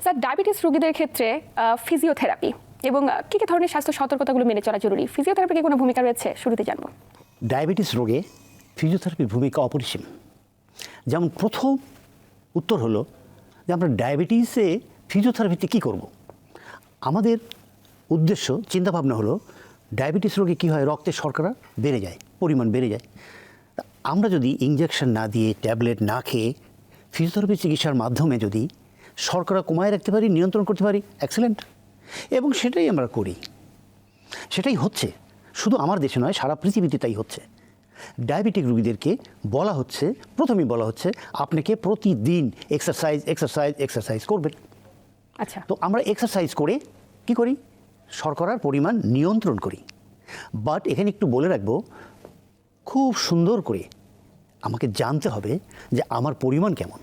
Sir, diabetes রোগীদের ক্ষেত্রে physiotherapy এবং কি কি ধরনের স্বাস্থ্য সতর্কতাগুলো মেনে চলা জরুরি? ফিজিওথেরাপির কি কোনো ভূমিকা রয়েছে? শুরুতে জানবো। ডায়াবেটিস রোগে ফিজিওথেরাপির ভূমিকা অপরিসীম। যেমন প্রথম উত্তর হলো যে আমরা ডায়াবেটিসে ফিজিওথেরাপিতে কী করব। আমাদের উদ্দেশ্য চিন্তাভাবনা হলো ডায়াবেটিস রোগে কী হয়, রক্তে শর্করা বেড়ে যায়, পরিমাণ বেড়ে যায়। আমরা যদি ইনজেকশন না দিয়ে ট্যাবলেট না খেয়ে ফিজিওথেরাপি চিকিৎসার মাধ্যমে যদি শর্করা কমায় রাখতে পারি, নিয়ন্ত্রণ করতে পারি, এক্সেলেন্ট। এবং সেটাই আমরা করি, সেটাই হচ্ছে। শুধু আমার দেশে নয়, সারা পৃথিবীতে তাই হচ্ছে। ডায়াবেটিক রোগীদেরকে বলা হচ্ছে, প্রথমেই বলা হচ্ছে আপনাকে প্রতিদিন এক্সারসাইজ করবেন। আচ্ছা, তো আমরা এক্সারসাইজ করে কি করি, শর্করার পরিমাণ নিয়ন্ত্রণ করি। বাট এখানে একটু বলে রাখবো, খুব সুন্দর করে আমাকে জানতে হবে যে আমার পরিমাণ কেমন।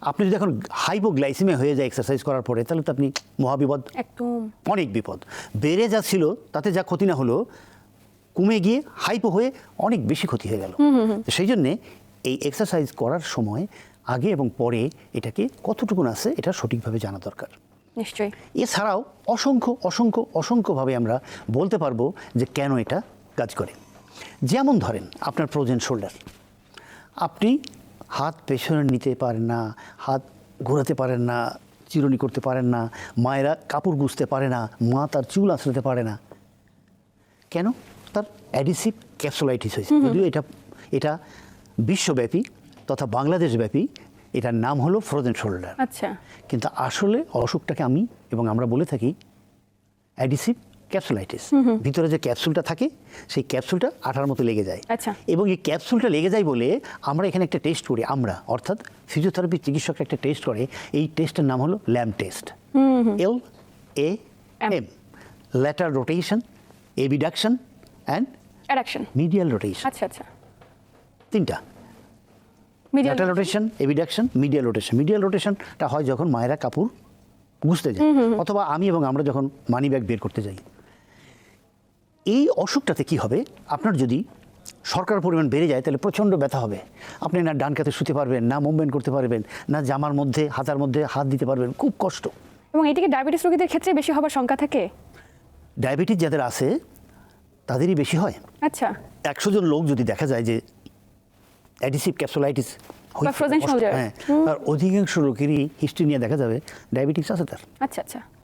আপনি যদি এখন হাইপোগ্লাইসেমিয়া হয়ে যায় এক্সারসাইজ করার পরে, তাহলে তো আপনি মহাবিপদ, একদম অনেক বিপদ। বেড়ে যাচ্ছিল তাতে যা ক্ষতি না হলো, কমে গিয়ে হাইপো হয়ে অনেক বেশি ক্ষতি হয়ে গেল। সেই জন্যে এই এক্সারসাইজ করার সময় আগে এবং পরে এটাকে কতটুকুন আছে এটা সঠিকভাবে জানা দরকার। নিশ্চয়ই। এছাড়াও অসংখ্যভাবে আমরা বলতে পারবো যে কেন এটা কাজ করে। যেমন ধরেন আপনার ফ্রোজেন শোল্ডার, আপনি হাত পেছনে নিতে পারেন না, হাত ঘোরাতে পারেন না, চিরুনি করতে পারেন না, মায়েরা কাপড় গুছতে পারে না, মা তার চুল আঁচড়াতে পারে না। কেন? তার অ্যাডিসিভ ক্যাপসুলাইটিস হয়েছে। যদিও এটা বিশ্বব্যাপী তথা বাংলাদেশব্যাপী এটার নাম হলো ফ্রোজেন শোল্ডার। আচ্ছা, কিন্তু আসলে অসুখটাকে আমি এবং আমরা বলে থাকি অ্যাডিসিভ ক্যাপসুলাইটিস। ভিতরে যে ক্যাপসুলটা থাকে সেই ক্যাপসুলটা আঠার মতো লেগে যায়। আচ্ছা। এবং এই ক্যাপসুলটা লেগে যায় বলে আমরা এখানে একটা টেস্ট করি, আমরা অর্থাৎ ফিজিওথেরাপি চিকিৎসকরা একটা টেস্ট করে। এই টেস্টের নাম হলো LAM test, LAM, lateral rotation, abduction and adduction. Medial rotation. আচ্ছা আচ্ছা, তিনটা, medial lateral rotation, abduction, medial rotation. Medial রোটেশনটা হয় যখন মায়েরা কাপড় গুছতে যায়, অথবা আমি এবং আমরা যখন মানি ব্যাগ বের করতে যাই। এই অসুখটাতে কি হবে, আপনার যদি শর্করার পরিমাণ বেড়ে যায় তাহলে প্রচণ্ড ব্যথা হবে। আপনি না ডান কাতে শুতে পারবেন, না মুভমেন্ট করতে পারবেন, না জামার মধ্যে হাতার মধ্যে হাত দিতে পারবেন, খুব কষ্ট। এবং এটিকে ডায়াবেটিস রোগীদের ক্ষেত্রে বেশি হবার শঙ্কা থাকে? ডায়াবেটিস যাদের আছে তাদেরই বেশি হয়। আচ্ছা, 100 জন লোক যদি দেখা যায় যে অ্যাডিসিভ ক্যাপসুলাইটিস বা frozen shoulder। হ্যাঁ, আর অধিকাংশ লোকেরই হিস্ট্রি নিয়ে দেখা যাবে ডায়াবেটিস আছে তার। আচ্ছা আচ্ছা।